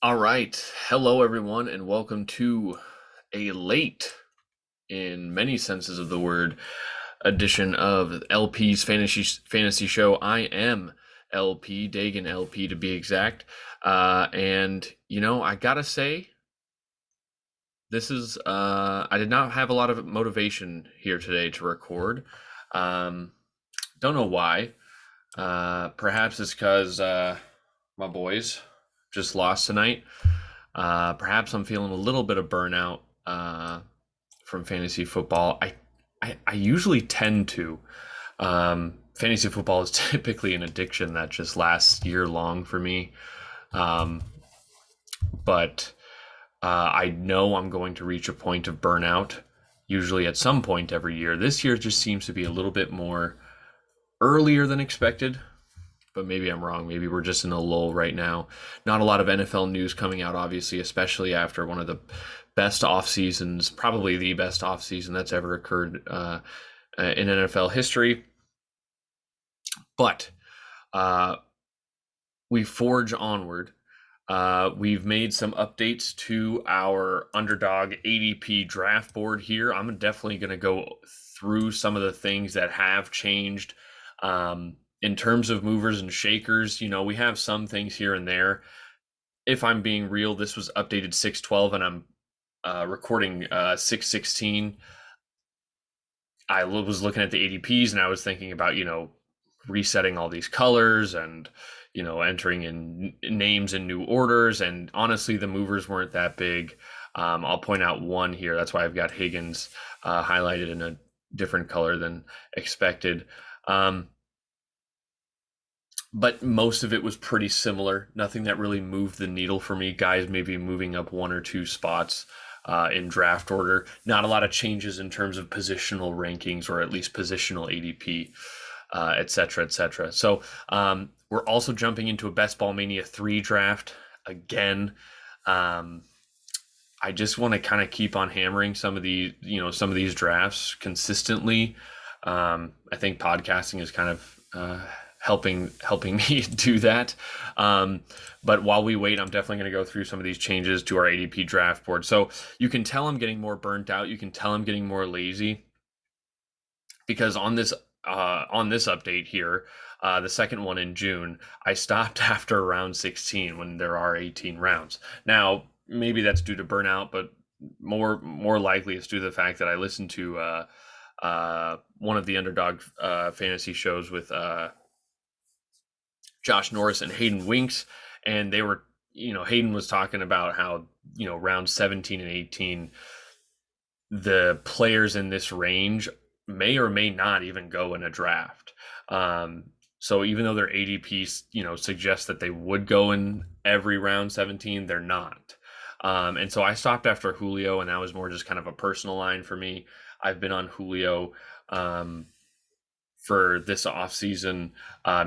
All right. Hello, everyone, and welcome to a late, in many senses of the word, edition of LP's Fantasy Show. I am LP, Dagan LP to be exact. I gotta say, I did not have a lot of motivation here today to record. Um, don't know why. Perhaps it's because my boys just lost tonight. Perhaps I'm feeling a little bit of burnout from fantasy football. I usually tend to. Fantasy football is typically an addiction that just lasts year long for me. Um, but I know I'm going to reach a point of burnout, usually at some point every year. This year just seems to be a little bit more earlier than expected, but maybe I'm wrong. Maybe we're just in a lull right now. Not a lot of NFL news coming out, obviously, especially after one of the best off seasons, probably the best off season that's ever occurred in NFL history. But we forge onward. We've made some updates to our underdog ADP draft board here. I'm definitely going to go through some of the things that have changed. In terms of movers and shakers, we have some things here and there. If I'm being real, this was updated 6/12 and I'm recording 6/16. I was looking at the ADPs and I was thinking about, resetting all these colors and, entering in names in new orders. And honestly, the movers weren't that big. I'll point out one here. That's why I've got Higgins highlighted in a different color than expected. But most of it was pretty similar. Nothing that really moved the needle for me. Guys maybe moving up one or two spots in draft order. Not a lot of changes in terms of positional rankings or at least positional ADP, et cetera, et cetera. So we're also jumping into a BestBall Mania 3 draft again. I just want to kind of keep on hammering some of these drafts consistently. I think podcasting is kind of helping me do that. But while we wait, I'm definitely going to go through some of these changes to our ADP draft board. So you can tell I'm getting more burnt out. You can tell I'm getting more lazy because on this update here, the second one in June, I stopped after round 16 when there are 18 rounds. Now, maybe that's due to burnout, but more likely it's due to the fact that I listened to one of the underdog fantasy shows with Josh Norris and Hayden Winks, and they were, Hayden was talking about how, round 17 and 18, the players in this range may or may not even go in a draft. So even though their ADP, suggests that they would go in every round 17, they're not. And so I stopped after Julio, and that was more just kind of a personal line for me. I've been on Julio for this offseason,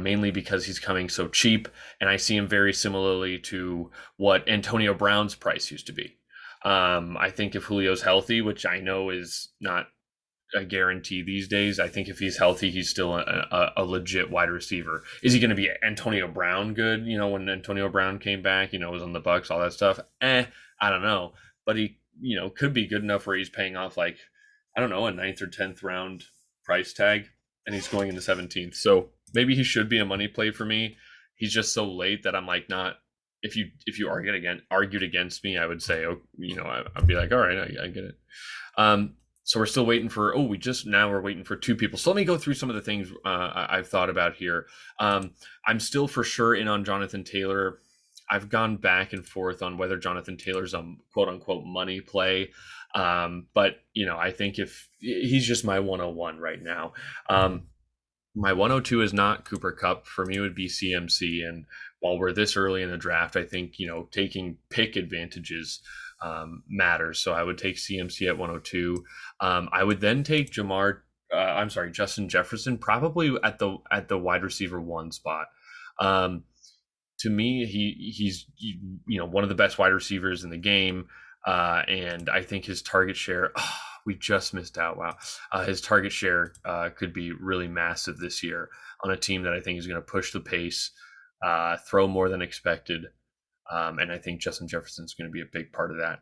mainly because he's coming so cheap, and I see him very similarly to what Antonio Brown's price used to be. I think if Julio's healthy, which I know is not a guarantee these days, I think if he's healthy, he's still a legit wide receiver. Is he going to be Antonio Brown good? When Antonio Brown came back, was on the Bucks, all that stuff. I don't know, but he, could be good enough where he's paying off like, I don't know, a 9th or 10th round price tag, and he's going in the 17th. So maybe he should be a money play for me. He's just so late that I'm like, not. If you argued against me, I would say, I'd be like, all right, I get it. So we're still waiting for, we're waiting for two people. So let me go through some of the things I've thought about here. I'm still for sure in on Jonathan Taylor. I've gone back and forth on whether Jonathan Taylor's a quote unquote money play. But I think if he's just my 101 right now. My 102 is not Cooper Kupp. For me, it would be CMC. And while we're this early in the draft, I think, taking pick advantages matters. So I would take CMC at 102. I would then take Justin Jefferson, probably at the wide receiver 1 spot. To me, he's one of the best wide receivers in the game, and I think his target share. We just missed out. Wow, his target share could be really massive this year on a team that I think is going to push the pace, throw more than expected. And I think Justin Jefferson is going to be a big part of that.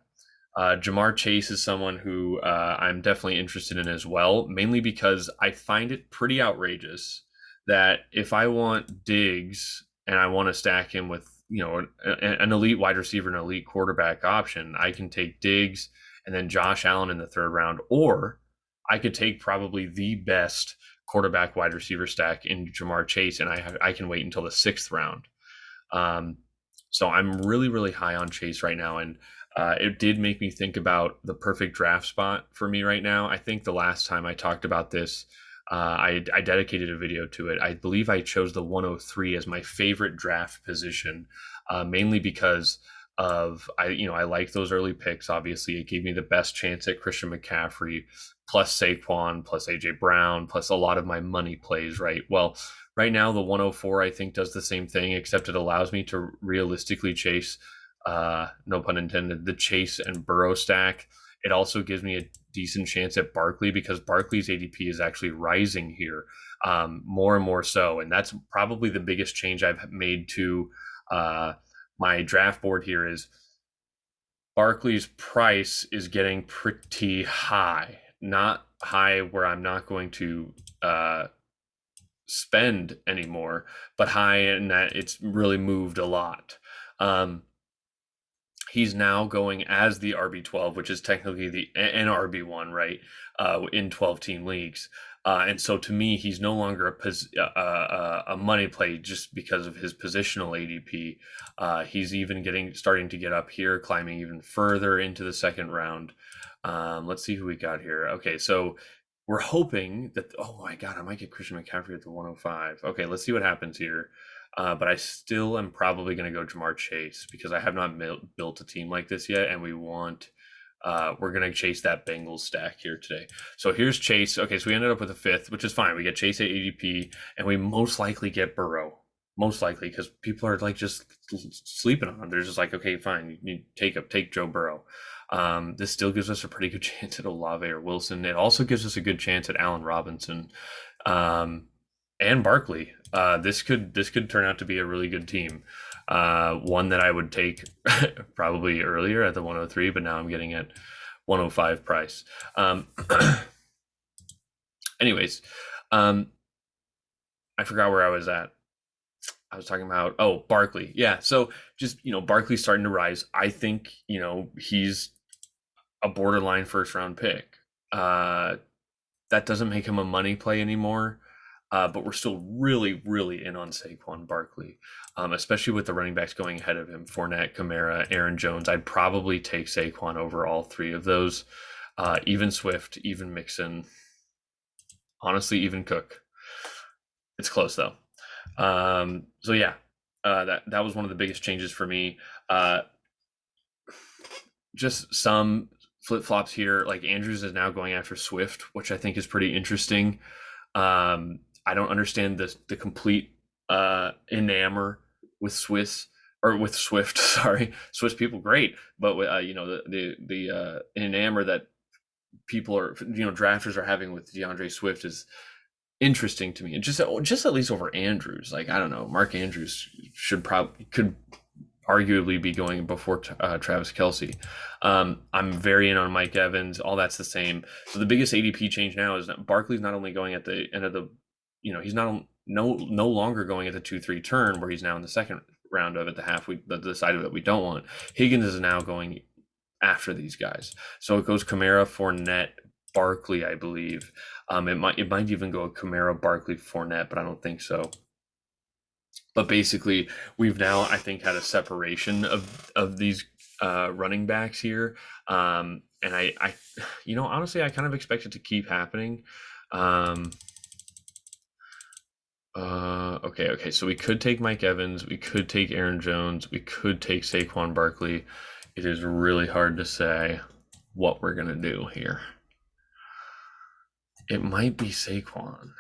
Jamar Chase is someone who I'm definitely interested in as well, mainly because I find it pretty outrageous that if I want Diggs and I want to stack him with, an elite wide receiver and elite quarterback option, I can take Diggs and then Josh Allen in the third round, or I could take probably the best quarterback wide receiver stack in Jamar Chase, and I can wait until the sixth round. Um, so I'm really, really high on Chase right now. And it did make me think about the perfect draft spot for me right now. I think the last time I talked about this, I dedicated a video to it. I believe I chose the 103 as my favorite draft position, mainly because of I like those early picks. Obviously, it gave me the best chance at Christian McCaffrey, plus Saquon, plus AJ Brown, plus a lot of my money plays. Right. Well, right now the 104 I think does the same thing, except it allows me to realistically chase, no pun intended, the Chase and Burrow stack. It also gives me a decent chance at Barkley because Barkley's ADP is actually rising here, more and more so. And that's probably the biggest change I've made to my draft board here is Barkley's price is getting pretty high. Not high where I'm not going to spend anymore, but high in that it's really moved a lot. He's now going as the RB12, which is technically an RB1, right? In 12-team leagues. And so to me, he's no longer a money play just because of his positional ADP. He's even starting to get up here, climbing even further into the second round. Let's see who we got here. Okay, so we're hoping that, oh my God, I might get Christian McCaffrey at the 105. Okay, let's see what happens here. But I still am probably going to go Jamar Chase because I have not built a team like this yet, and we're going to chase that Bengals stack here today. So here's Chase. Okay, so we ended up with a fifth, which is fine. We get Chase at ADP, and we most likely get Burrow. Most likely, because people are like just sleeping on him. They're just like, okay, fine, you take Joe Burrow. This still gives us a pretty good chance at Olave or Wilson. It also gives us a good chance at Allen Robinson. And Barkley. This could turn out to be a really good team. One that I would take probably earlier at the 103, but now I'm getting at 105 price. Anyways, I forgot where I was at. I was talking about, Barkley. Yeah. So just, Barkley's starting to rise. I think, he's a borderline first round pick. That doesn't make him a money play anymore. But we're still really, really in on Saquon Barkley, especially with the running backs going ahead of him, Fournette, Kamara, Aaron Jones. I'd probably take Saquon over all three of those, even Swift, even Mixon, honestly, even Cook. It's close, though. So, yeah, that was one of the biggest changes for me. Just some flip-flops here. Like Andrews is now going after Swift, which I think is pretty interesting. I don't understand the complete enamor with Swift. Sorry, Swiss people, great, but the enamor that people are, drafters are having with DeAndre Swift is interesting to me, and just at least over Andrews. Like, I don't know, Mark Andrews could arguably be going before Travis Kelce. I'm very in on Mike Evans. All that's the same. So the biggest ADP change now is that Barkley's not only going at the end of the, he's not no longer going at the 2-3 turn where he's now in the second round of it, the side of it we don't want. Higgins is now going after these guys. So it goes Kamara, Fournette, Barkley, I believe. It might even go Kamara, Barkley, Fournette, but I don't think so. But basically, we've now, I think, had a separation of these running backs here. And I honestly, I kind of expect it to keep happening. Okay. So we could take Mike Evans. We could take Aaron Jones. We could take Saquon Barkley. It is really hard to say what we're going to do here. It might be Saquon.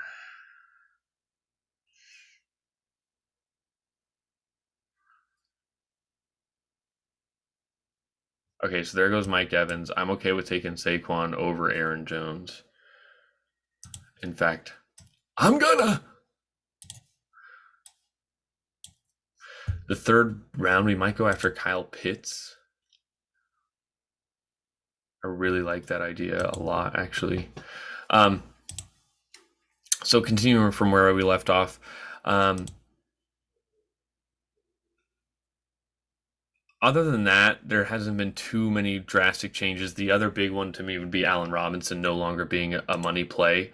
Okay, so there goes Mike Evans. I'm okay with taking Saquon over Aaron Jones. In fact, I'm gonna. The third round, we might go after Kyle Pitts. I really like that idea a lot, actually. So continuing from where we left off, other than that, there hasn't been too many drastic changes. The other big one to me would be Allen Robinson no longer being a money play.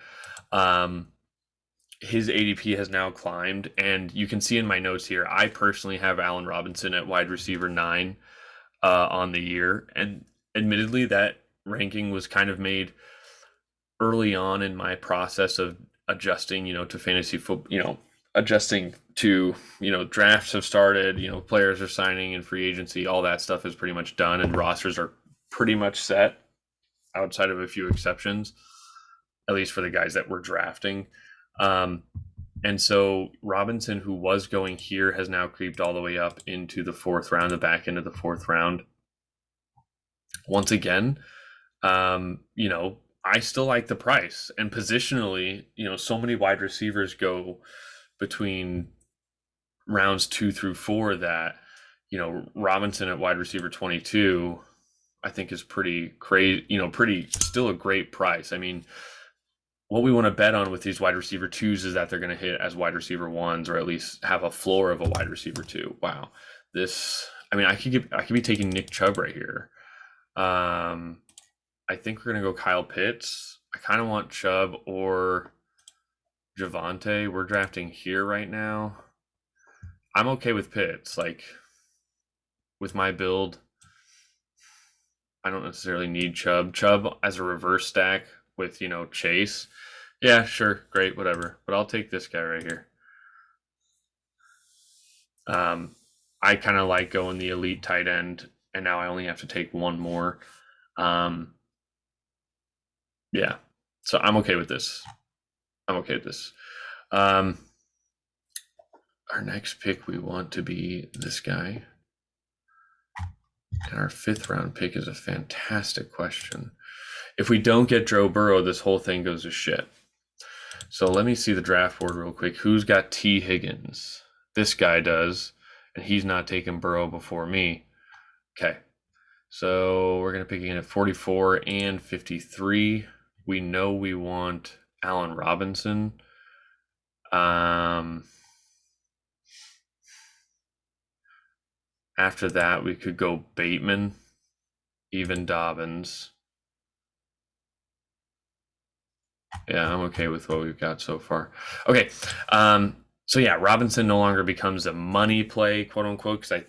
His ADP has now climbed, and you can see in my notes here, I personally have Allen Robinson at wide receiver 9 on the year. And admittedly, that ranking was kind of made early on in my process of adjusting, to fantasy football, adjusting to, drafts have started, players are signing and free agency, all that stuff is pretty much done, and rosters are pretty much set outside of a few exceptions, at least for the guys that we're drafting. And so Robinson, who was going here, has now creeped all the way up into the 4th round, the back end of the 4th round. Once again, I still like the price, and positionally, so many wide receivers go between rounds 2 through 4 that, Robinson at wide receiver 22, I think is pretty crazy, still a great price. I mean, what we want to bet on with these wide receiver 2s is that they're going to hit as wide receiver 1s, or at least have a floor of a wide receiver 2. Wow. I could be taking Nick Chubb right here. I think we're going to go Kyle Pitts. I kind of want Chubb or Javonte. We're drafting here right now. I'm okay with Pitts. Like, with my build, I don't necessarily need Chubb. Chubb as a reverse stack with, Chase. Yeah, sure. Great. Whatever. But I'll take this guy right here. I kind of like going the elite tight end, and now I only have to take one more. Yeah. So I'm okay with this. Our next pick, we want to be this guy. And our 5th round pick is a fantastic question. If we don't get Joe Burrow, this whole thing goes to shit. So let me see the draft board real quick. Who's got T. Higgins? This guy does, and he's not taking Burrow before me. Okay. So we're going to pick again at 44 and 53. We know we want Allen Robinson. After that, we could go Bateman, even Dobbins. Yeah, I'm okay with what we've got so far. Okay. So yeah, Robinson no longer becomes a money play, quote unquote, because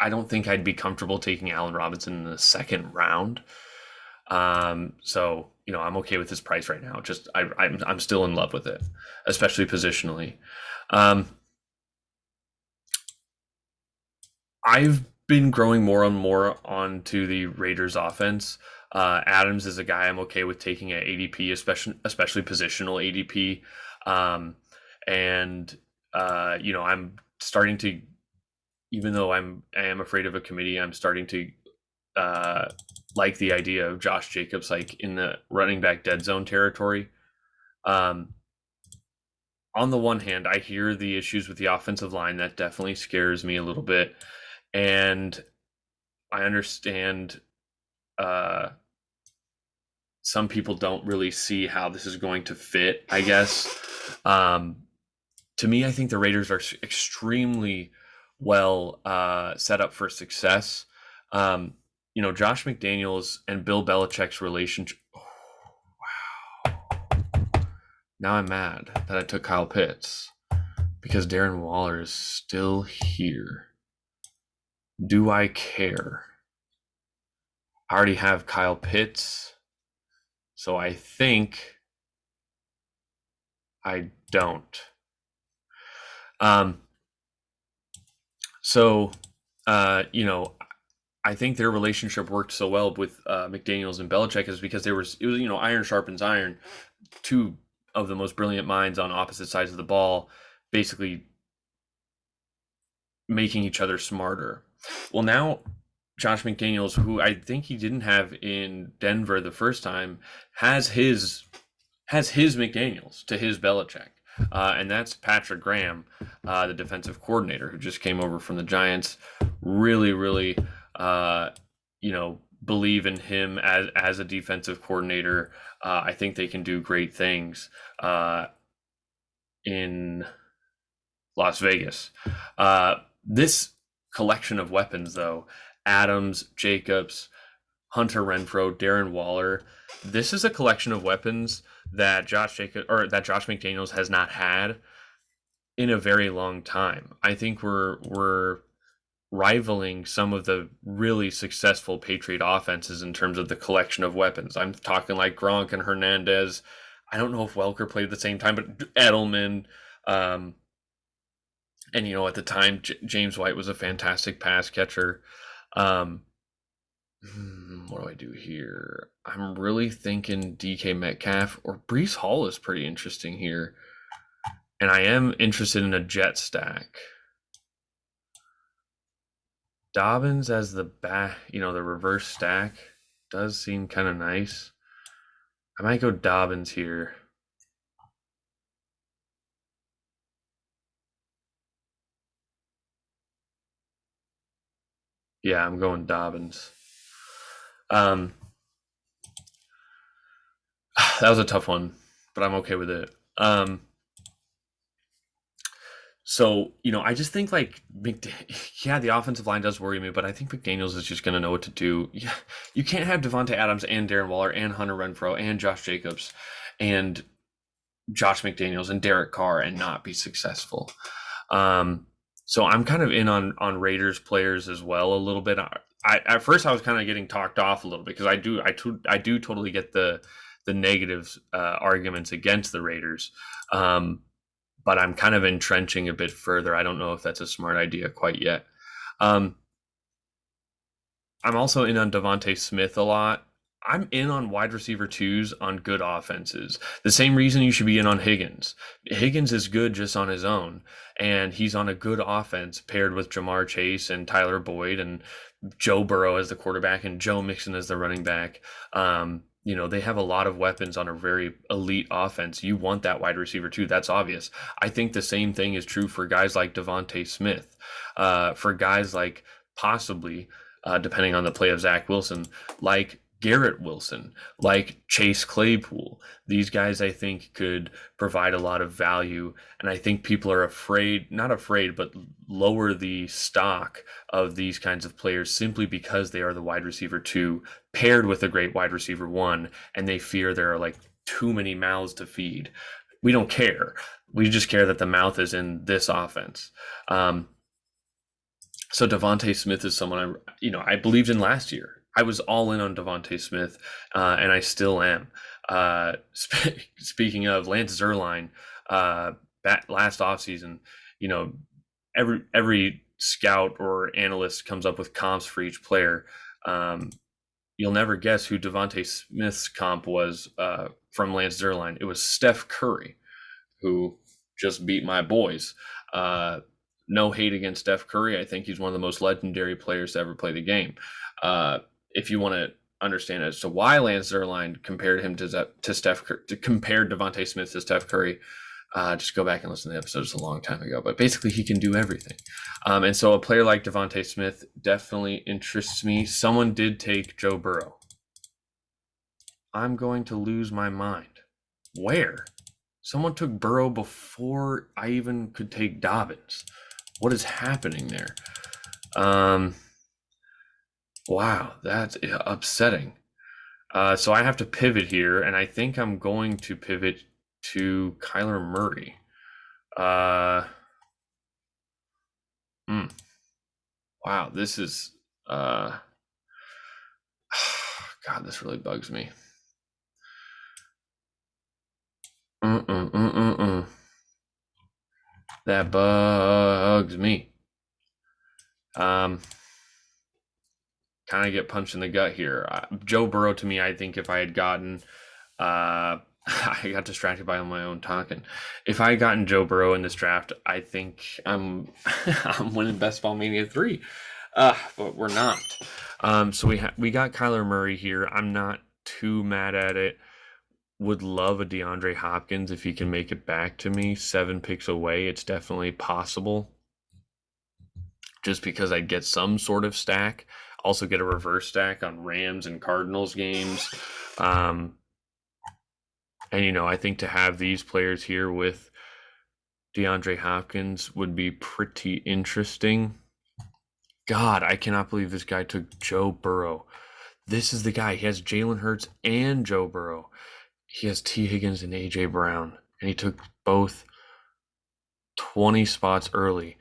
I don't think I'd be comfortable taking Allen Robinson in the 2nd round. So, I'm okay with this price right now. Just I'm still in love with it, especially positionally. I've been growing more and more onto the Raiders offense. Adams is a guy I'm okay with taking at ADP, especially positional ADP. I'm starting to, even though I am afraid of a committee, I'm starting to like the idea of Josh Jacobs, like in the running back dead zone territory. On the one hand, I hear the issues with the offensive line. That definitely scares me a little bit. And I understand some people don't really see how this is going to fit, I guess. To me, I think the Raiders are extremely well set up for success. Josh McDaniels and Bill Belichick's relationship. Oh, wow. Now I'm mad that I took Kyle Pitts because Darren Waller is still here. Do I care? I already have Kyle Pitts, so I think I don't. I think their relationship worked so well with McDaniels and Belichick is because it was iron sharpens iron. 2 of the most brilliant minds on opposite sides of the ball, basically making each other smarter. Well, now Josh McDaniels, who I think he didn't have in Denver the first time, has his McDaniels to his Belichick. and that's Patrick Graham, the defensive coordinator who just came over from the Giants. Really, really, believe in him as a defensive coordinator. I think they can do great things in Las Vegas. This collection of weapons, though, Adams, Jacobs, Hunter Renfrow, Darren Waller. This is a collection of weapons that Josh McDaniels has not had in a very long time. I think we're rivaling some of the really successful Patriot offenses in terms of the collection of weapons. I'm talking like Gronk and Hernandez. I don't know if Welker played at the same time, but Edelman. And at the time, James White was a fantastic pass catcher. What do I do here? I'm really thinking DK Metcalf or Breece Hall is pretty interesting here. And I am interested in a jet stack. Dobbins as the back, the reverse stack does seem kind of nice. I might go Dobbins here. Yeah, I'm going Dobbins. That was a tough one, but I'm okay with it. So, I just think like the offensive line does worry me, but I think McDaniels is just going to know what to do. Yeah, you can't have Devonta Adams and Darren Waller and Hunter Renfrow and Josh Jacobs and Josh McDaniels and Derek Carr and not be successful. So I'm kind of in on Raiders players as well a little bit. At first I was kind of getting talked off a little bit because I do totally get the negative arguments against the Raiders, but I'm kind of entrenching a bit further. I don't know if that's a smart idea quite yet. I'm also in on Devonta Smith a lot. I'm in on wide receiver twos on good offenses. The same reason you should be in on Higgins. Higgins is good just on his own, and he's on a good offense paired with Jamar Chase and Tyler Boyd and Joe Burrow as the quarterback and Joe Mixon as the running back. They have a lot of weapons on a very elite offense. You want that wide receiver too. That's obvious. I think the same thing is true for guys like Devonta Smith, for guys like possibly, depending on the play of Zach Wilson, like Garrett Wilson, like Chase Claypool. These guys, I think, could provide a lot of value. And I think people are not afraid, but lower the stock of these kinds of players simply because they are the wide receiver two paired with a great wide receiver one. And they fear there are like too many mouths to feed. We don't care. We just care that the mouth is in this offense. So Devonta Smith is someone I believed in last year. I was all in on Devonta Smith, and I still am. Speaking of Lance Zierlein, last offseason, every scout or analyst comes up with comps for each player. You'll never guess who Devonta Smith's comp was from Lance Zierlein. It was Steph Curry, who just beat my boys. No hate against Steph Curry. I think he's one of the most legendary players to ever play the game. If you want to understand as to why Lance Zierlein compared him to Steph, compared Devonta Smith to Steph Curry, just go back and listen to the episode. It's a long time ago, but basically he can do everything. And so a player like Devonta Smith definitely interests me. Someone did take Joe Burrow. I'm going to lose my mind. Where? Someone took Burrow before I even could take Dobbins. What is happening there? Wow, that's upsetting. So I have to pivot here, and I think I'm going to pivot to Kyler Murray. Wow, this is God, this really bugs me. That bugs me. Kind of get punched in the gut here. Joe Burrow, to me, I think if I had gotten, I got distracted by my own talking. If I had gotten Joe Burrow in this draft, I think I'm winning BestBall Mania 3. But we're not. So we got Kyler Murray here. I'm not too mad at it. would love a DeAndre Hopkins if he can make it back to me 7 picks away. It's definitely possible. Just because I'd get some sort of stack. Also get a reverse stack on Rams and Cardinals games. And, I think to have these players here with DeAndre Hopkins would be pretty interesting. God, I cannot believe this guy took Joe Burrow. This is the guy. He has Jalen Hurts and Joe Burrow. He has T. Higgins and A.J. Brown. And he took both 20 spots early.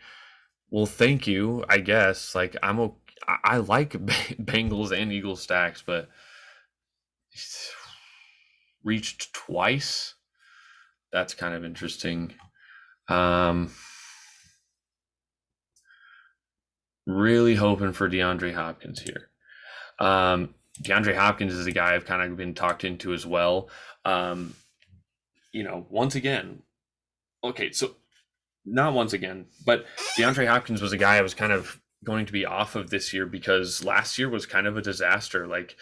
Well, thank you, I guess. Like, I like Bengals and Eagles stacks, but reached twice. That's kind of interesting. Really hoping for DeAndre Hopkins here. DeAndre Hopkins is a guy I've kind of been talked into as well. Once again, okay, so not once again, but DeAndre Hopkins was a guy I was kind of going to be off of this year because last year was kind of a disaster. Like,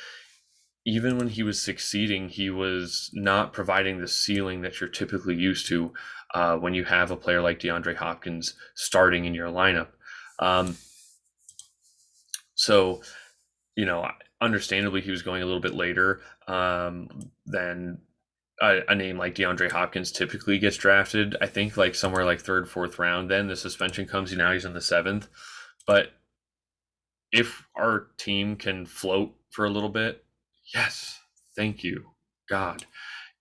even when he was succeeding, he was not providing the ceiling that you're typically used to when you have a player like DeAndre Hopkins starting in your lineup. So, understandably, he was going a little bit later than a name like DeAndre Hopkins typically gets drafted. I think like somewhere like 3rd, 4th round. Then the suspension comes. Now he's in the 7th. But if our team can float for a little bit, yes, thank you, God.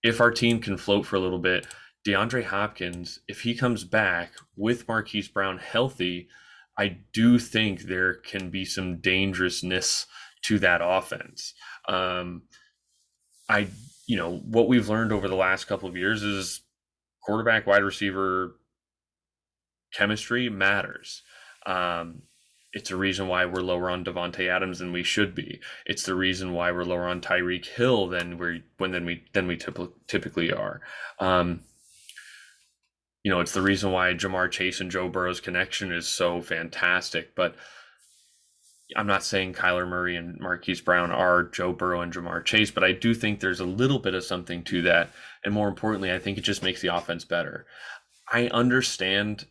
If our team can float for a little bit, DeAndre Hopkins, if he comes back with Marquise Brown healthy, I do think there can be some dangerousness to that offense. What we've learned over the last couple of years is quarterback, wide receiver chemistry matters. It's a reason why we're lower on Devonta Adams than we should be. It's the reason why we're lower on Tyreek Hill than we typically are. It's the reason why Jamar Chase and Joe Burrow's connection is so fantastic. But I'm not saying Kyler Murray and Marquise Brown are Joe Burrow and Jamar Chase, but I do think there's a little bit of something to that. And more importantly, I think it just makes the offense better. I understand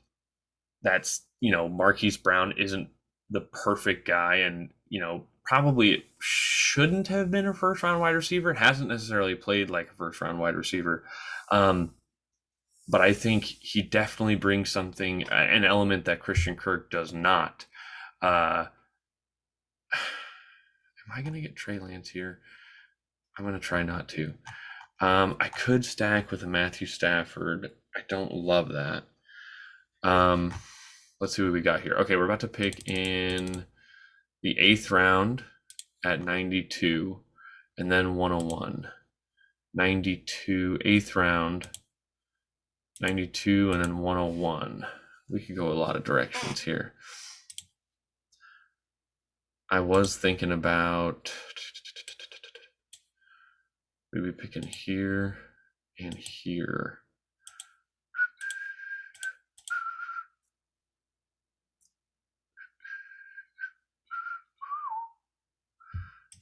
that's, Marquise Brown isn't the perfect guy and, probably shouldn't have been a 1st round wide receiver. It hasn't necessarily played like a 1st round wide receiver. But I think he definitely brings something, an element that Christian Kirk does not. Am I going to get Trey Lance here? I'm going to try not to. I could stack with a Matthew Stafford. I don't love that. Let's see what we got here. Okay, we're about to pick in the 8th round at 92 and then 101. 92, 8th round, 92, and then 101. We could go a lot of directions here. I was thinking about maybe picking here and here.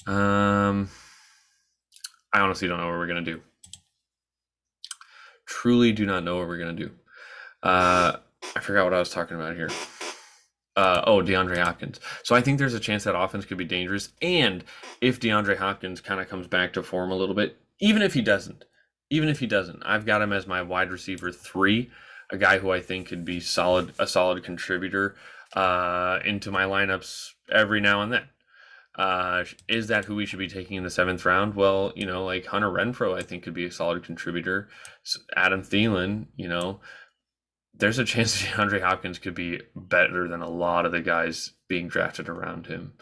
I honestly don't know what we're going to do. Truly do not know what we're going to do. I forgot what I was talking about here. DeAndre Hopkins. So I think there's a chance that offense could be dangerous. And if DeAndre Hopkins kind of comes back to form a little bit, even if he doesn't, I've got him as my wide receiver 3, a guy who I think could be a solid contributor into my lineups every now and then. Is that who we should be taking in the 7th round? Well, like Hunter Renfrow, I think could be a solid contributor. Adam Thielen, there's a chance DeAndre Hopkins could be better than a lot of the guys being drafted around him.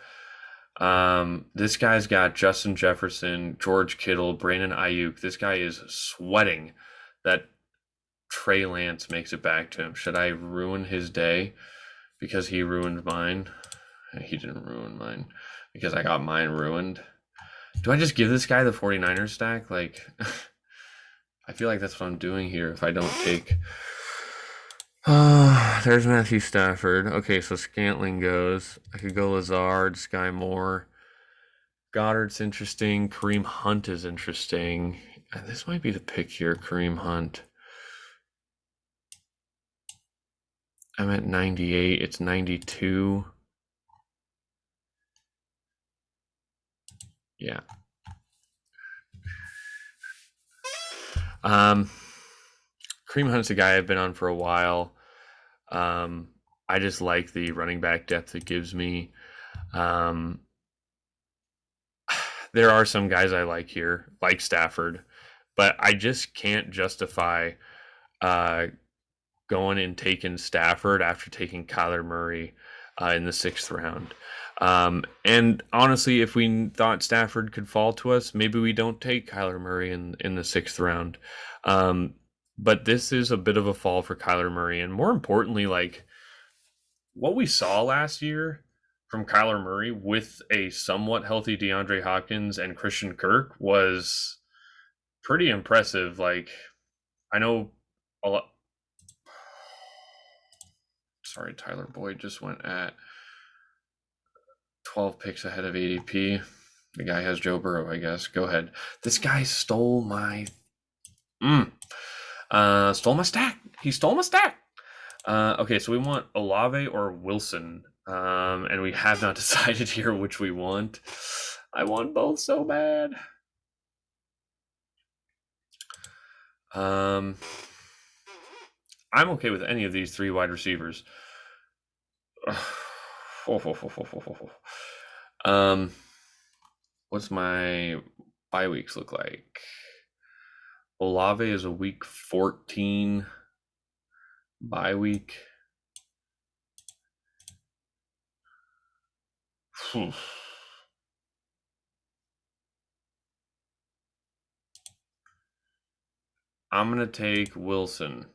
This guy's got Justin Jefferson, George Kittle, Brandon Ayuk. This guy is sweating that Trey Lance makes it back to him. Should I ruin his day because he ruined mine? He didn't ruin mine because I got mine ruined. Do I just give this guy the 49ers stack? Like, I feel like that's what I'm doing here if I don't take... there's Matthew Stafford. Okay, so Scantling goes. I could go Lazard, Sky Moore. Goddard's interesting. Kareem Hunt is interesting. And this might be the pick here, Kareem Hunt. I'm at 98. It's 92. Yeah. Kareem Hunt's a guy I've been on for a while. I just like the running back depth it gives me. There are some guys I like here, like Stafford, but I just can't justify going and taking Stafford after taking Kyler Murray in the 6th round. And honestly, if we thought Stafford could fall to us, maybe we don't take Kyler Murray in the 6th round. But this is a bit of a fall for Kyler Murray. And more importantly, like what we saw last year from Kyler Murray with a somewhat healthy DeAndre Hopkins and Christian Kirk was pretty impressive. Like, I know a lot. Sorry, Tyler Boyd just went at 12 picks ahead of ADP. The guy has Joe Burrow, I guess. Go ahead. This guy stole my stole my stack. He stole my stack. Okay, so we want Olave or Wilson. And we have not decided here which we want. I want both so bad. I'm okay with any of these 3 wide receivers. What's my bye weeks look like? Olave is a week 14 bye week. I'm going to take Wilson.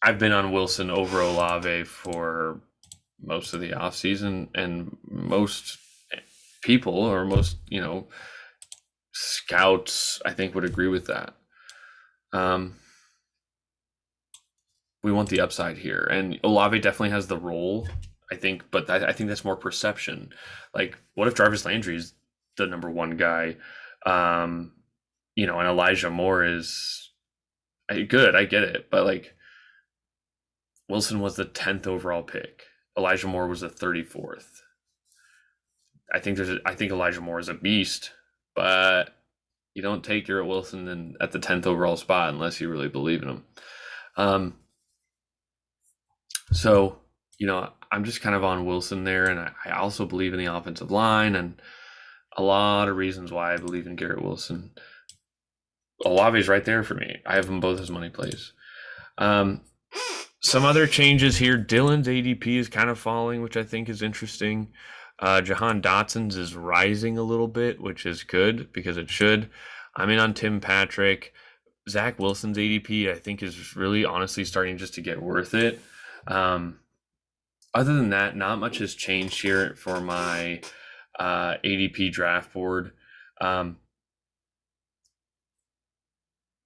I've been on Wilson over Olave for most of the offseason, and most people, or most, scouts, I think, would agree with that. We want the upside here, and Olave definitely has the role, I think, but I think that's more perception. Like, what if Jarvis Landry is the number 1 guy, and Elijah Moore is good, I get it, but like Wilson was the 10th overall pick. Elijah Moore was the 34th. I think Elijah Moore is a beast, but you don't take Garrett Wilson at the 10th overall spot unless you really believe in him. So, I'm just kind of on Wilson there, and I also believe in the offensive line, and a lot of reasons why I believe in Garrett Wilson. Olave's right there for me. I have them both as money plays. Some other changes here. Dylan's ADP is kind of falling, which I think is interesting. Jahan Dotson's is rising a little bit, which is good because it should. I'm in on Tim Patrick. Zach Wilson's ADP, I think, is really honestly starting just to get worth it. Other than that, not much has changed here for my ADP draft board. As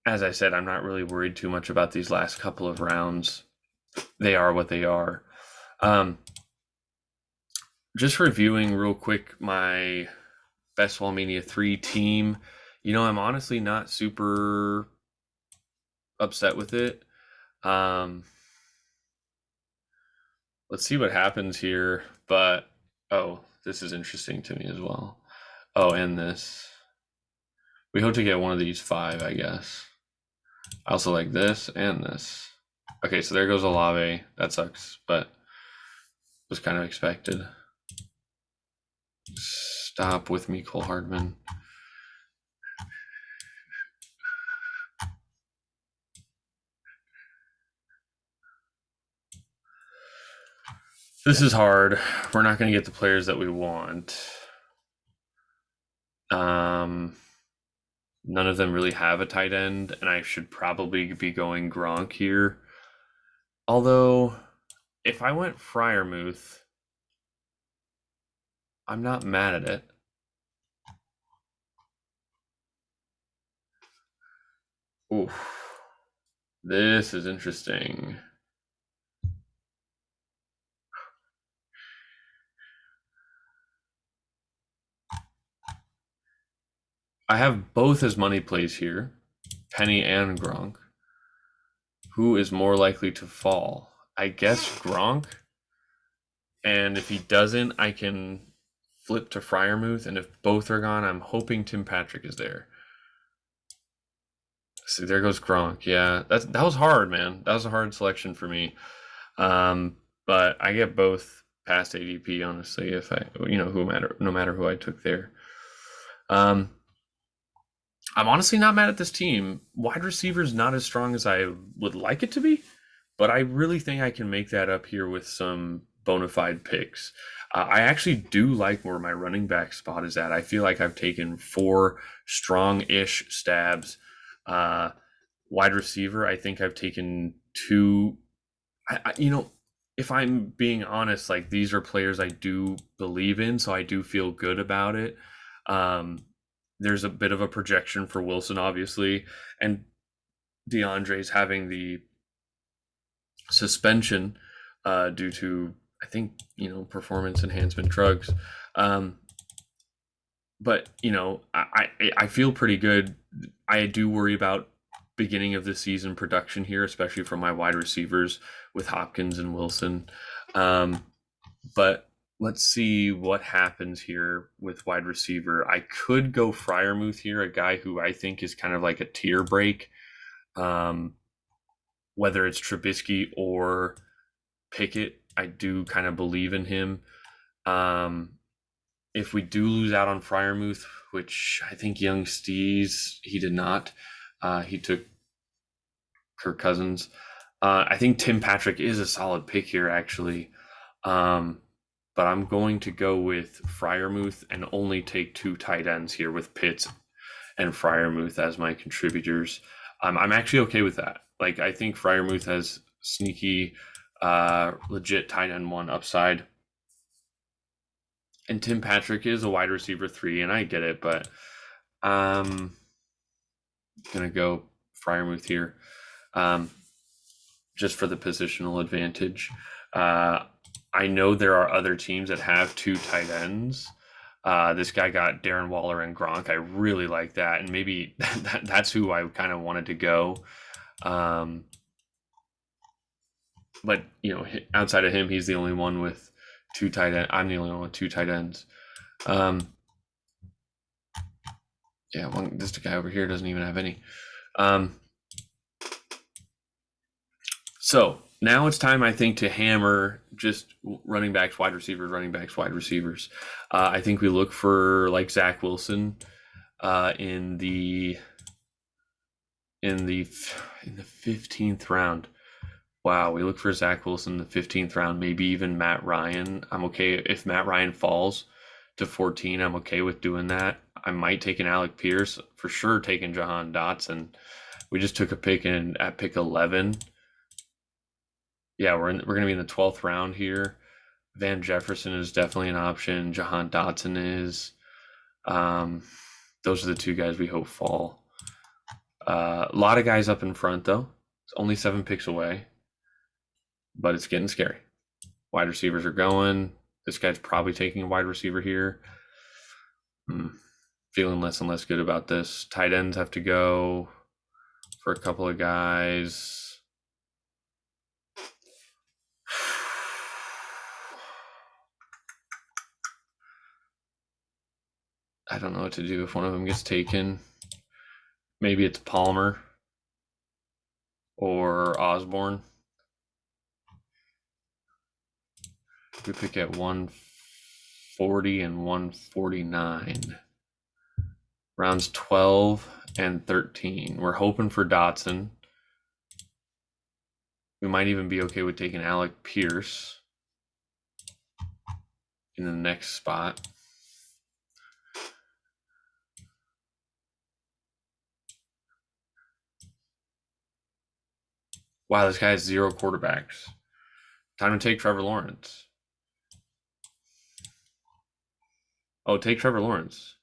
I said, I'm not really worried too much about these last couple of rounds. They are what they are. Just reviewing real quick my BestBall Mania 3 team. I'm honestly not super upset with it. Let's see what happens here. But, this is interesting to me as well. And this. We hope to get one of these 5, I guess. I also like this and this. Okay, so there goes Olave. That sucks, but was kind of expected. Stop with me, Cole Hardman. This is hard. We're not going to get the players that we want. None of them really have a tight end, and I should probably be going Gronk here. Although, if I went Freiermuth, I'm not mad at it. Oof. This is interesting. I have both as money plays here, Penny and Gronk. Who is more likely to fall? I guess Gronk. And if he doesn't, I can flip to Freiermuth. And if both are gone, I'm hoping Tim Patrick is there. See, there goes Gronk. Yeah, that was hard, man. That was a hard selection for me. But I get both past ADP, honestly, if I, no matter who I took there. I'm honestly not mad at this team. Wide receiver's not as strong as I would like it to be, but I really think I can make that up here with some bona fide picks. I actually do like where my running back spot is at. I feel like I've taken 4 strong-ish stabs. Wide receiver, I think I've taken 2. If I'm being honest, like these are players I do believe in, so I do feel good about it. There's a bit of a projection for Wilson, obviously, and DeAndre's having the suspension due to, I think, performance enhancement drugs. But I feel pretty good. I do worry about beginning of the season production here, especially from my wide receivers with Hopkins and Wilson. But let's see what happens here with wide receiver. I could go Freiermuth here, a guy who I think is kind of like a tier break. Whether it's Trubisky or Pickett, I do kind of believe in him. If we do lose out on Freiermuth, which I think Young Stees, he did not. He took Kirk Cousins. I think Tim Patrick is a solid pick here, actually. But I'm going to go with Freiermuth and only take 2 tight ends here with Pitts and Freiermuth as my contributors. I'm actually okay with that. Like, I think Freiermuth has sneaky, legit tight end 1 upside. And Tim Patrick is a wide receiver 3, and I get it, but I'm going to go Freiermuth here just for the positional advantage. I know there are other teams that have 2 tight ends. This guy got Darren Waller and Gronk. I really like that, and maybe that's who I kind of wanted to go. But outside of him, he's the only one with 2 tight ends. I'm the only one with 2 tight ends. This guy over here doesn't even have any. So now it's time, I think, to hammer just running backs, wide receivers, running backs, wide receivers. I think we look for like Zach Wilson in the 15th round. Wow, we look for Zach Wilson in the 15th round, maybe even Matt Ryan. I'm okay if Matt Ryan falls to 14. I'm okay with doing that. I might take an Alec Pierce, for sure taking Jahan Dotson. We just took a pick at pick 11. Yeah, we're going to be in the 12th round here. Van Jefferson is definitely an option. Jahan Dotson is. Those are the 2 guys we hope fall. A lot of guys up in front, though. It's only 7 picks away. But it's getting scary. Wide receivers are going. This guy's probably taking a wide receiver here. Feeling less and less good about this. Tight ends have to go for a couple of guys. I don't know what to do if one of them gets taken. Maybe it's Palmer or Osborne. We pick at 140 and 149. Rounds 12 and 13. We're hoping for Dotson. We might even be okay with taking Alec Pierce in the next spot. Wow, this guy has 0 quarterbacks. Time to take Trevor Lawrence. Oh, take Trevor Lawrence.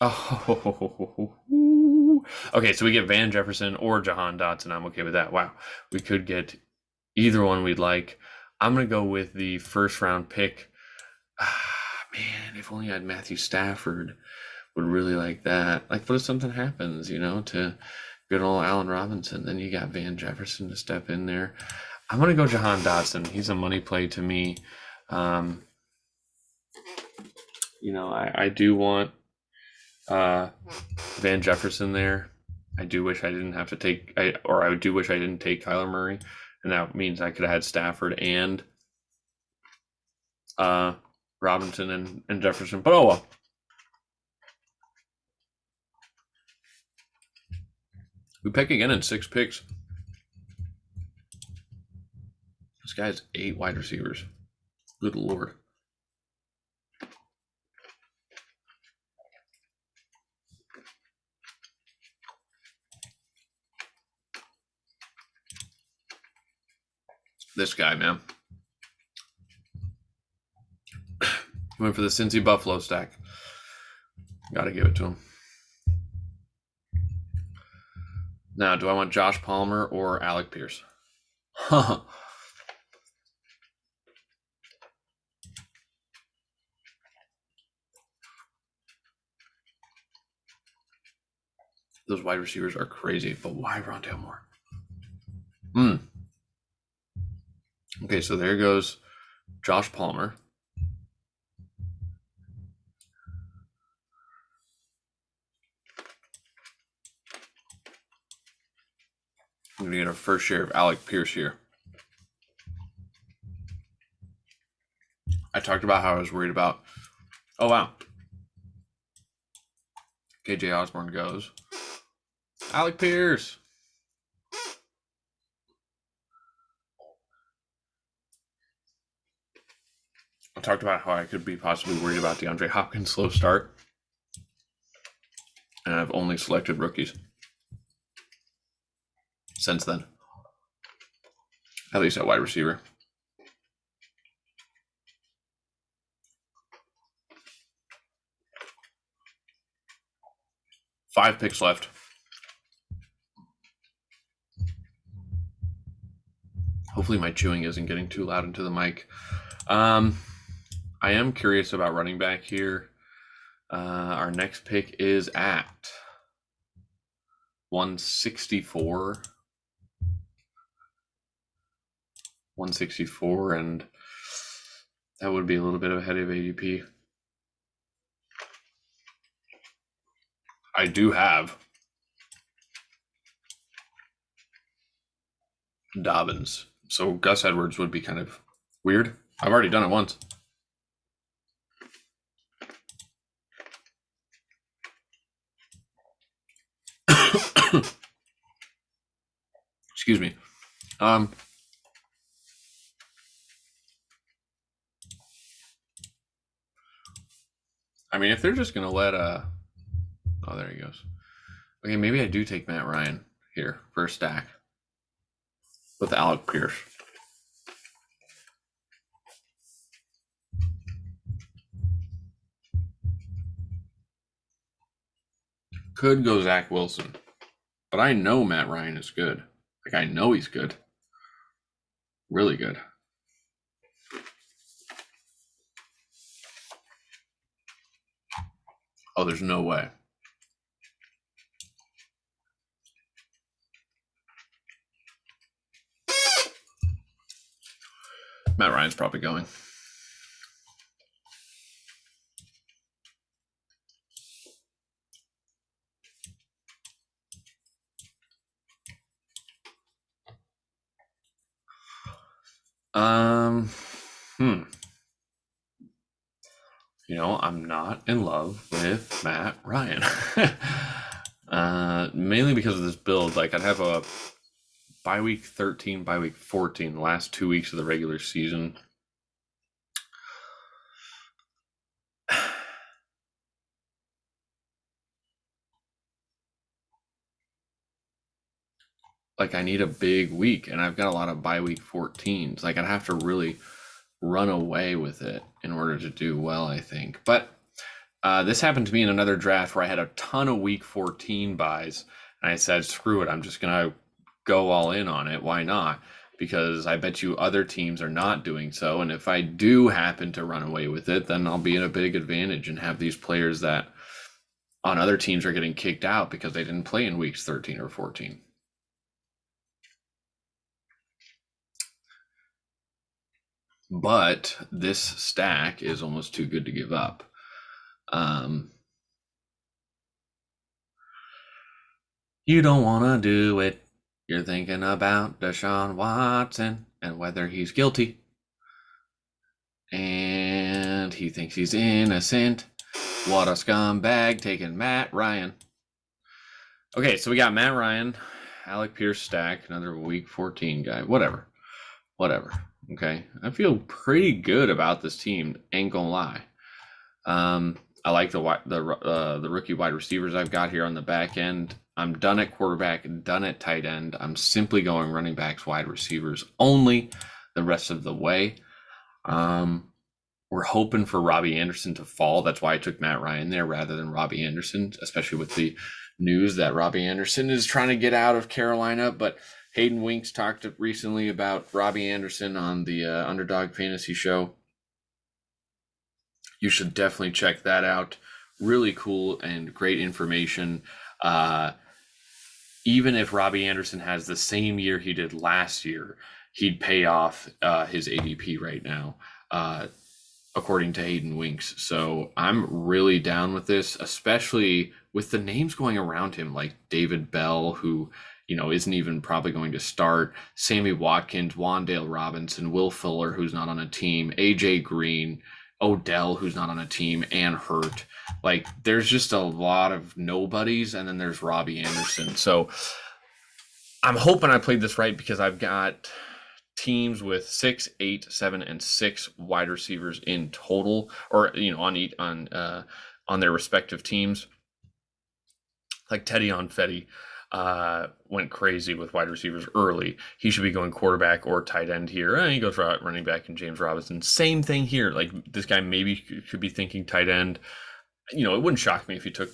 Oh, okay. So we get Van Jefferson or Jahan Dotson. I'm okay with that. Wow, we could get either one we'd like. I'm going to go with the first round pick. Man, if only I had Matthew Stafford, would really like that. Like, what if something happens, to good old Allen Robinson? Then you got Van Jefferson to step in there. I'm going to go Jahan Dotson. He's a money play to me. I do want Van Jefferson there. I do wish I didn't have to take, I do wish I didn't take Kyler Murray, and that means I could have had Stafford and Robinson and Jefferson. But oh well. We pick again in 6 picks. This guy has 8 wide receivers. Good Lord. This guy, man. Went for the Cincy Buffalo stack. Gotta give it to him. Now, do I want Josh Palmer or Alec Pierce? Those wide receivers are crazy, but why Rondale Moore? Okay, so there goes Josh Palmer. I'm going to get our first share of Alec Pierce here. I talked about how I was worried about. Oh, wow. KJ Osborne goes. Alec Pierce. I talked about how I could be possibly worried about DeAndre Hopkins' slow start. And I've only selected rookies since then. At least at wide receiver. Five picks left. Hopefully my chewing isn't getting too loud into the mic. I am curious about running back here. Our next pick is at 164. 164, and that would be a little bit ahead of ADP. I do have Dobbins, so Gus Edwards would be kind of weird. I've already done it once. Excuse me. I mean, if they're just going to let oh, there he goes. Okay, maybe I do take Matt Ryan here for a stack with Alec Pierce. Could go Zach Wilson, but I know Matt Ryan is good. Like, I know he's good. Really good. Oh, there's no way. Matt Ryan's probably going. I'm not in love with Matt Ryan. Mainly because of this build. Like, I'd have a bye week 13, bye week 14, the last 2 weeks of the regular season. Like, I need a big week, and I've got a lot of bye week 14s. Like, I'd have to really run away with it in order to do well, I think. But this happened to me in another draft where I had a ton of week 14 buys, and I said, screw it, I'm just going to go all in on it. Why not? because I bet you other teams are not doing so. And if I do happen to run away with it, then I'll be in a big advantage and have these players that on other teams are getting kicked out because they didn't play in weeks 13 or 14. But this stack is almost too good to give up. You don't want to do it. You're thinking about Deshaun Watson and whether he's guilty. And he thinks he's innocent. What a scumbag taking Matt Ryan. Okay, so we got Matt Ryan, Alec Pierce stack, another week 14 guy. Whatever. Okay, I feel pretty good about this team. Ain't gonna lie. I like the rookie wide receivers I've got here on the back end. I'm done at quarterback, done at tight end. I'm simply going running backs, wide receivers only the rest of the way. We're hoping for Robbie Anderson to fall. That's why I took Matt Ryan there rather than Robbie Anderson, especially with the news that Robbie Anderson is trying to get out of Carolina. But Hayden Winks talked recently about Robbie Anderson on the Underdog Fantasy Show. You should definitely check that out. Really cool and great information. Even if Robbie Anderson has the same year he did last year, he'd pay off his ADP right now, according to Hayden Winks. So I'm really down with this, especially with the names going around him, like David Bell, who isn't even probably going to start, Sammy Watkins, Wan'Dale Robinson, Will Fuller, who's not on a team, AJ Green, Odell, who's not on a team, and Hurt. Like, there's just a lot of nobodies, and then there's Robbie Anderson. So I'm hoping I played this right because I've got teams with 6, 8, 7, and 6 wide receivers in total, or on their respective teams. Like Teddy Onfetti went crazy with wide receivers early. He should be going quarterback or tight end here. He goes running back and James Robinson. Same thing here. Like, this guy maybe could be thinking tight end. It wouldn't shock me if he took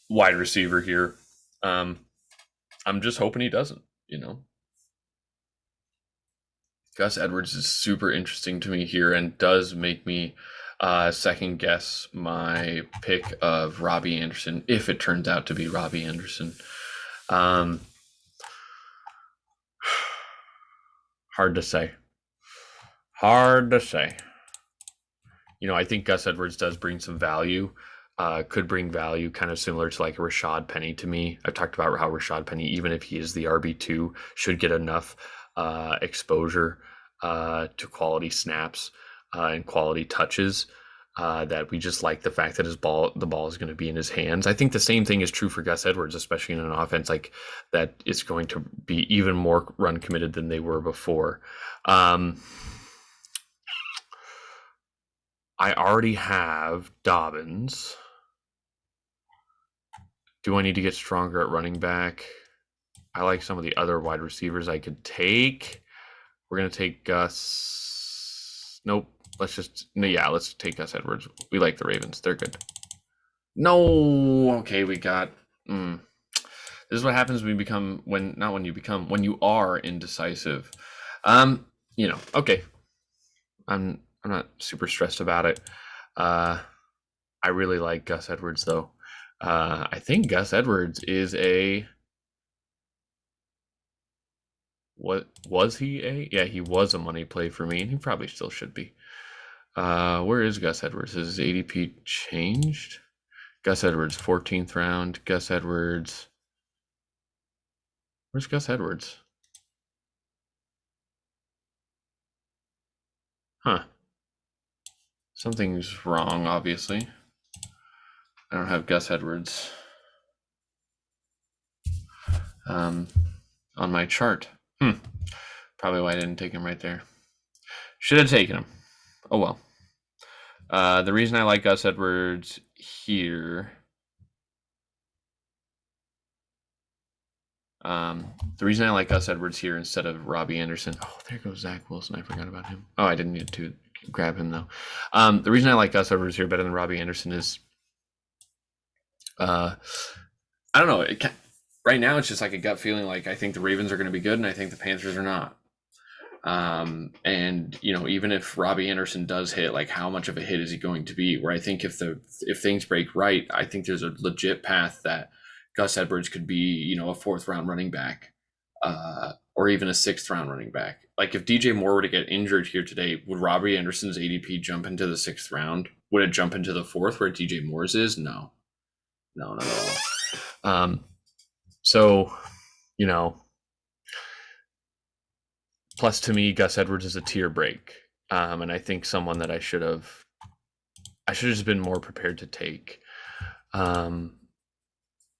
wide receiver here. I'm just hoping he doesn't. Gus Edwards is super interesting to me here and does make me second guess my pick of Robbie Anderson if it turns out to be Robbie Anderson. Hard to say. I think Gus Edwards does bring some value. Could bring value kind of similar to like a Rashad Penny to me. I've talked about how Rashad Penny, even if he is the RB2, should get enough exposure to quality snaps and quality touches that we just like the fact that the ball is going to be in his hands. I think the same thing is true for Gus Edwards, especially in an offense like that is going to be even more run committed than they were before. I already have Dobbins. Do I need to get stronger at running back? I like some of the other wide receivers I could take. We're going to take Gus. Nope. Let's take Gus Edwards. We like the Ravens. They're good. No. Okay, we got... This is what happens when you are indecisive. Okay. I'm not super stressed about it. I really like Gus Edwards, though. I think Gus Edwards is what was he yeah, he was a money play for me, and he probably still should be. Where is Gus Edwards? Has his ADP changed? Gus Edwards, 14th round. Gus Edwards. Where's Gus Edwards? Huh. Something's wrong, obviously. I don't have Gus Edwards on my chart. Probably why I didn't take him right there. Should have taken him. Oh well. The reason I like Gus Edwards here... the reason I like Gus Edwards here instead of Robbie Anderson... Oh, there goes Zach Wilson. I forgot about him. Oh, I didn't need to grab him, though. The reason I like Gus Edwards here better than Robbie Anderson is... I don't know. Right now, it's just like a gut feeling. Like, I think the Ravens are going to be good, and I think the Panthers are not. And even if Robbie Anderson does hit, like how much of a hit is he going to be? Where I think if things break right, I think there's a legit path that Gus Edwards could be, a 4th-round running back, or even a 6th-round running back. Like if DJ Moore were to get injured here today, would Robbie Anderson's ADP jump into the 6th round? Would it jump into the 4th where DJ Moore's is? No, not at all. So, plus to me, Gus Edwards is a tier break. And I think someone that I should have just been more prepared to take.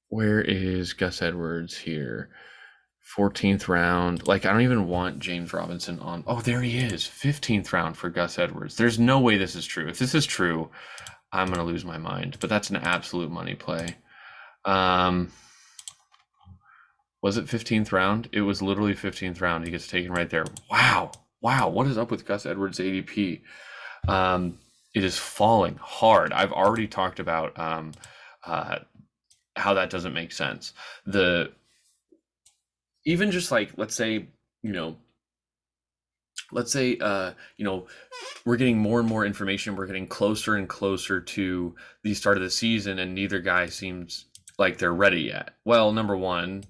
Where is Gus Edwards here? 14th round. Like, I don't even want James Robinson on. Oh, there he is. 15th round for Gus Edwards. There's no way this is true. If this is true, I'm going to lose my mind. But that's an absolute money play. Was it 15th round? It was literally 15th round. He gets taken right there. Wow. What is up with Gus Edwards' ADP? It is falling hard. I've already talked about how that doesn't make sense. Even just like, let's say we're getting more and more information. We're getting closer and closer to the start of the season, and neither guy seems like they're ready yet. Well, number one,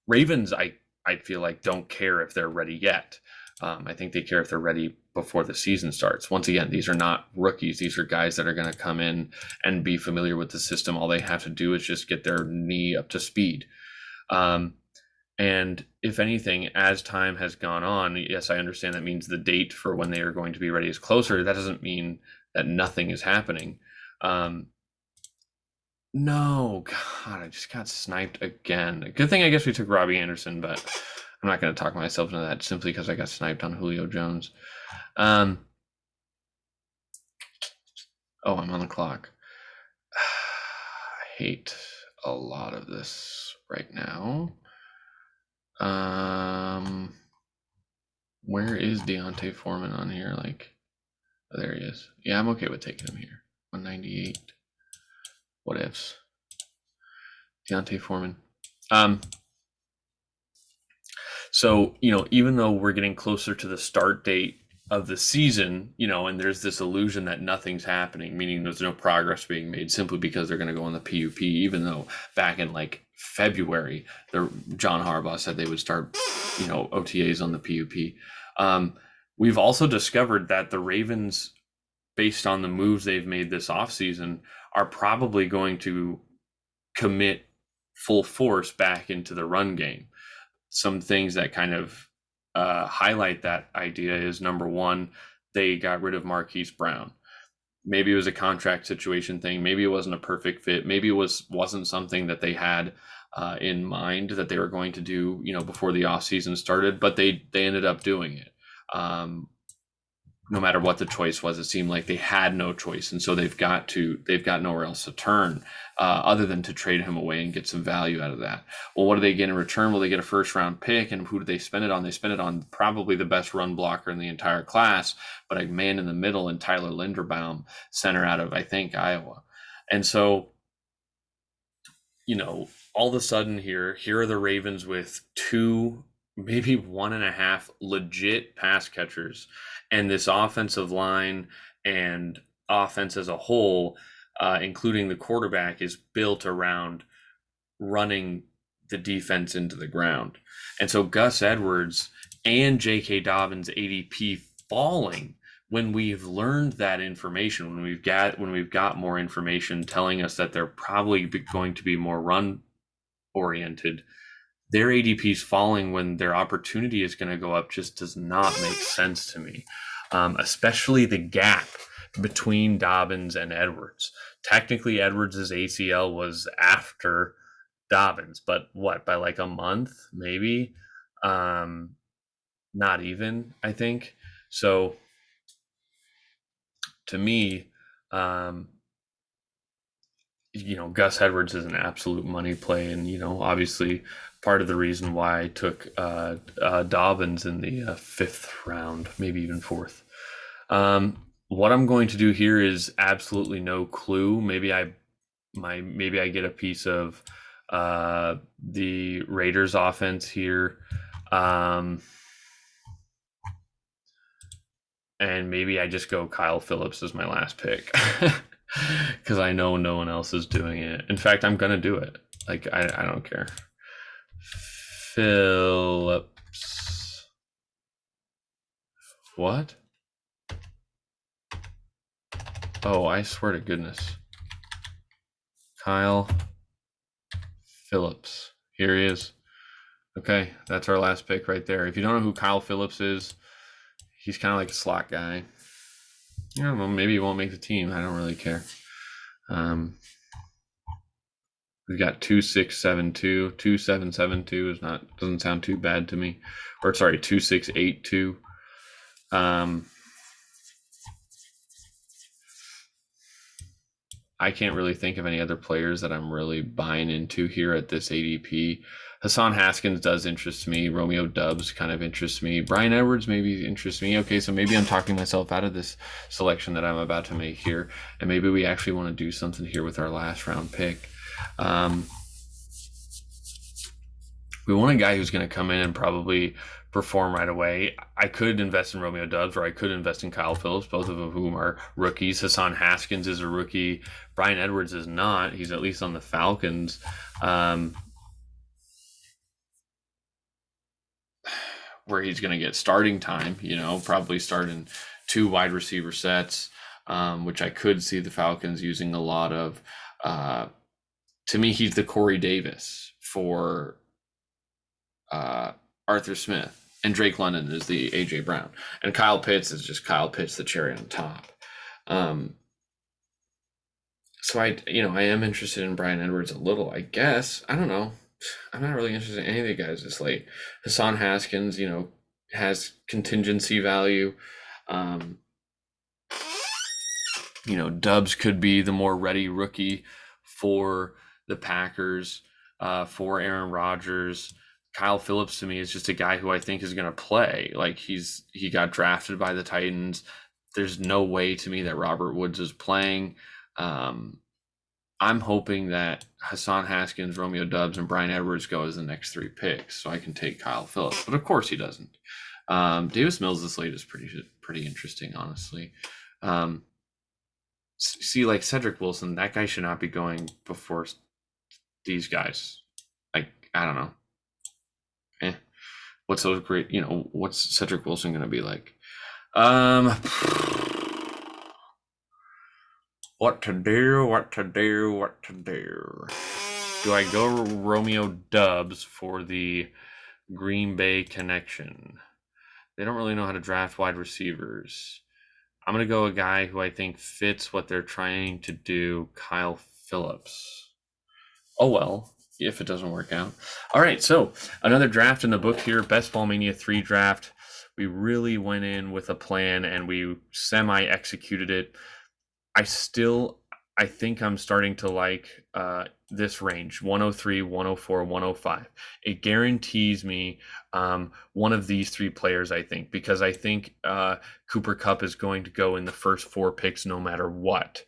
Ravens, I feel like don't care if they're ready yet. I think they care if they're ready before the season starts. Once again, these are not rookies. These are guys that are going to come in and be familiar with the system. All they have to do is just get their knee up to speed. And if anything, as time has gone on, yes, I understand that means the date for when they are going to be ready is closer. That doesn't mean that nothing is happening. No, God, I just got sniped again. Good thing I guess we took Robbie Anderson, but I'm not going to talk myself into that simply because I got sniped on Julio Jones. Oh, I'm on the clock. I hate a lot of this right now. Where is Deontay Foreman on here? Like, oh, there he is. Yeah, I'm okay with taking him here. 198. What ifs? Deontay Foreman. So, even though we're getting closer to the start date of the season, and there's this illusion that nothing's happening, meaning there's no progress being made simply because they're going to go on the PUP, even though back in like February, John Harbaugh said they would start, OTAs on the PUP. We've also discovered that the Ravens, based on the moves they've made this offseason, are probably going to commit full force back into the run game. Some things that kind of highlight that idea is, number one, they got rid of Marquise Brown. Maybe it was a contract situation thing. Maybe it wasn't a perfect fit. Maybe it wasn't something that they had in mind that they were going to do, before the offseason started, but they ended up doing it. No matter what the choice was, it seemed like they had no choice, and so they've got nowhere else to turn other than to trade him away and get some value out of that. Well, what do they get in return? Well, they get a 1st-round pick, and who do they spend it on? They spend it on probably the best run blocker in the entire class, but a man in the middle, and Tyler Linderbaum, center out of, I think, Iowa. And so, all of a sudden here are the Ravens with 2, maybe 1.5 legit pass catchers, and this offensive line and offense as a whole, including the quarterback, is built around running the defense into the ground. And so Gus Edwards and J.K. Dobbins' ADP falling when we've learned that information, when we've got more information telling us that they're probably going to be more run oriented, their ADP's falling when their opportunity is going to go up just does not make sense to me. Especially the gap between Dobbins and Edwards. Technically, Edwards' ACL was after Dobbins, but what, by like a month, maybe? Not even, I think. So, to me, Gus Edwards is an absolute money play, and obviously part of the reason why I took Dobbins in the 5th round, maybe even 4th. What I'm going to do here is absolutely no clue. Maybe I get a piece of the Raiders offense here. and maybe I just go Kyle Phillips as my last pick because I know no one else is doing it. In fact, I'm gonna do it. Like I don't care. Phillips. What? Oh, I swear to goodness. Kyle Phillips. Here he is. Okay, that's our last pick right there. If you don't know who Kyle Phillips is, he's kind of like a slot guy. I don't know, maybe he won't make the team. I don't really care. We've got 2672. 2772 doesn't sound too bad to me. Or sorry, 2682. I can't really think of any other players that I'm really buying into here at this ADP. Hassan Haskins does interest me. Romeo Doubs kind of interests me. Bryan Edwards maybe interests me. Okay, so maybe I'm talking myself out of this selection that I'm about to make here, and maybe we actually want to do something here with our last round pick. We want a guy who's going to come in and probably perform right away. I could invest in Romeo Doubs, or I could invest in Kyle Phillips, both of whom are rookies. Hassan Haskins is a rookie. Bryan Edwards is not. He's at least on the Falcons. Where he's going to get starting time, probably starting 2 wide receiver sets, which I could see the Falcons using a lot of. To me, he's the Corey Davis for Arthur Smith, and Drake London is the AJ Brown, and Kyle Pitts is just Kyle Pitts, the cherry on top. So I am interested in Bryan Edwards a little, I guess. I don't know. I'm not really interested in any of the guys this late. Hassan Haskins, has contingency value. Doubs could be the more ready rookie for the Packers, for Aaron Rodgers. Kyle Phillips to me is just a guy who I think is going to play. Like he got drafted by the Titans. There's no way to me that Robert Woods is playing. I'm hoping that Hassan Haskins, Romeo Doubs, and Bryan Edwards go as the next 3 picks, so I can take Kyle Phillips. But of course he doesn't. Davis Mills this late is pretty interesting, honestly. See, like Cedric Wilson, that guy should not be going before these guys. Like, I don't know. What's so great? What's Cedric Wilson going to be like? What to do? Do I go Romeo Doubs for the Green Bay connection? They don't really know how to draft wide receivers. I'm going to go a guy who I think fits what they're trying to do, Kyle Phillips. Oh, well, if it doesn't work out. All right, so another draft in the book here, BestBall Mania 3 draft. We really went in with a plan, and we semi-executed it. I think I'm starting to like this range, 103, 104, 105. It guarantees me one of these 3 players, I think, because I think Cooper Kupp is going to go in the first 4 picks no matter what,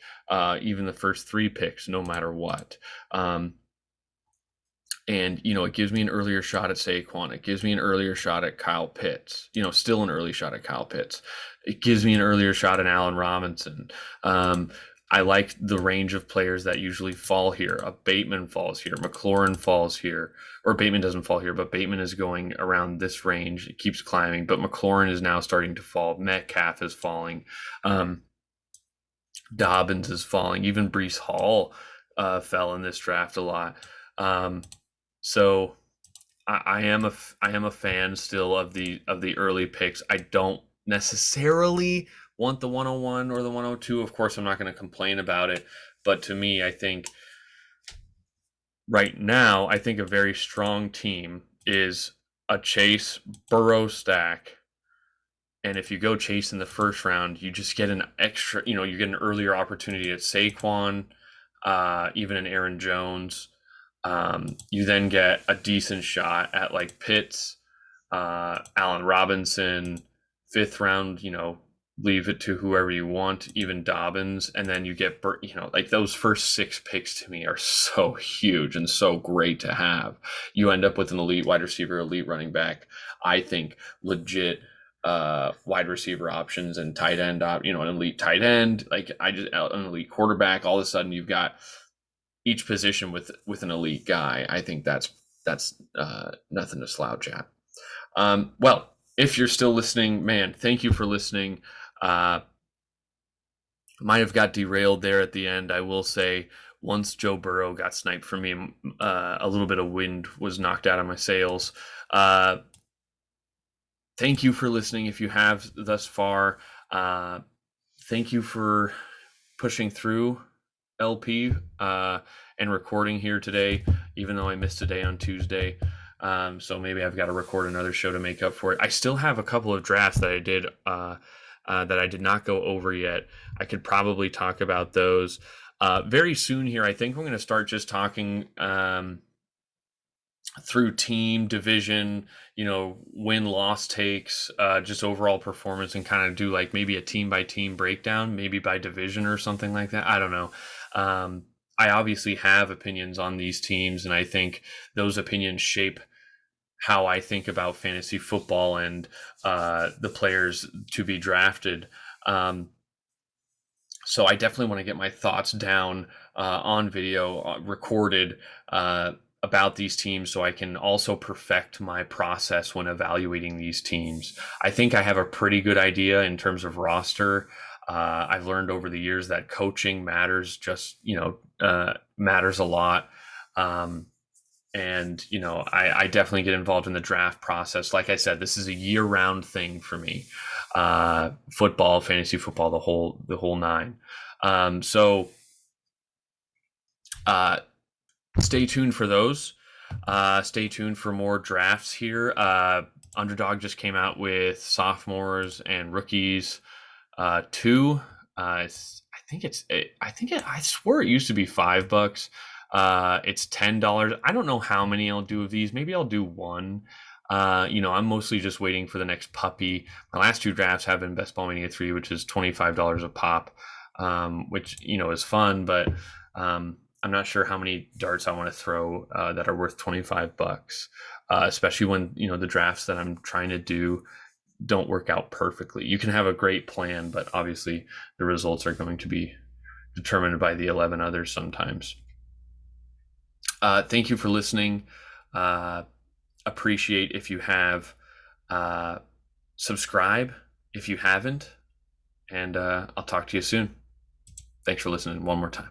even the first 3 picks no matter what. And, it gives me an earlier shot at Saquon. It gives me an earlier shot at Kyle Pitts, still an early shot at Kyle Pitts. It gives me an earlier shot at Allen Robinson. I like the range of players that usually fall here. A Bateman falls here. McLaurin falls here. Or Bateman doesn't fall here, but Bateman is going around this range. It keeps climbing, but McLaurin is now starting to fall. Metcalf is falling. Dobbins is falling. Even Breece Hall fell in this draft a lot. So I am a fan still of the early picks. I don't necessarily want the 101 or the 102. Of course, I'm not going to complain about it. But to me, I think right now, I think a very strong team is a Chase Burrow stack. And if you go Chase in the first round, you just get an extra, you get an earlier opportunity at Saquon, even an Aaron Jones. You then get a decent shot at like Pitts, Allen Robinson, 5th round, leave it to whoever you want, even Dobbins. And then you get, like those first 6 picks to me are so huge and so great to have. You end up with an elite wide receiver, elite running back, I think legit wide receiver options and tight end, an elite tight end, like an elite quarterback. All of a sudden, you've got each position with an elite guy. I think that's nothing to slouch at. Well, if you're still listening, man, thank you for listening. Might have got derailed there at the end. I will say, once Joe Burrow got sniped from me, a little bit of wind was knocked out of my sails. Thank you for listening if you have thus far. Thank you for pushing through, LP, and recording here today, even though I missed a day on Tuesday. So maybe I've got to record another show to make up for it. I still have a couple of drafts that I did that I did not go over yet. I could probably talk about those very soon here. I think we're going to start just talking through team, division, win-loss takes, just overall performance, and kind of do like maybe a team-by-team breakdown, maybe by division or something like that. I don't know. I obviously have opinions on these teams, and I think those opinions shape how I think about fantasy football and the players to be drafted. So I definitely want to get my thoughts down on video, recorded, about these teams, so I can also perfect my process when evaluating these teams. I think I have a pretty good idea in terms of roster. I've learned over the years that coaching matters, matters a lot. And I definitely get involved in the draft process. Like I said, this is a year-round thing for me. Football, fantasy football, the whole nine. So stay tuned for those. Stay tuned for more drafts here. Underdog just came out with sophomores and rookies 2. I swear it used to be $5. It's $10. I don't know how many I'll do of these. Maybe I'll do one. I'm mostly just waiting for the next puppy. My last 2 drafts have been BestBall Mania 3, which is $25 a pop, which is fun, but I'm not sure how many darts I want to throw that are worth $25, especially when the drafts that I'm trying to do don't work out perfectly. You can have a great plan, but obviously the results are going to be determined by the 11 others sometimes. Thank you for listening. Appreciate if you have. Subscribe if you haven't, and I'll talk to you soon. Thanks for listening one more time.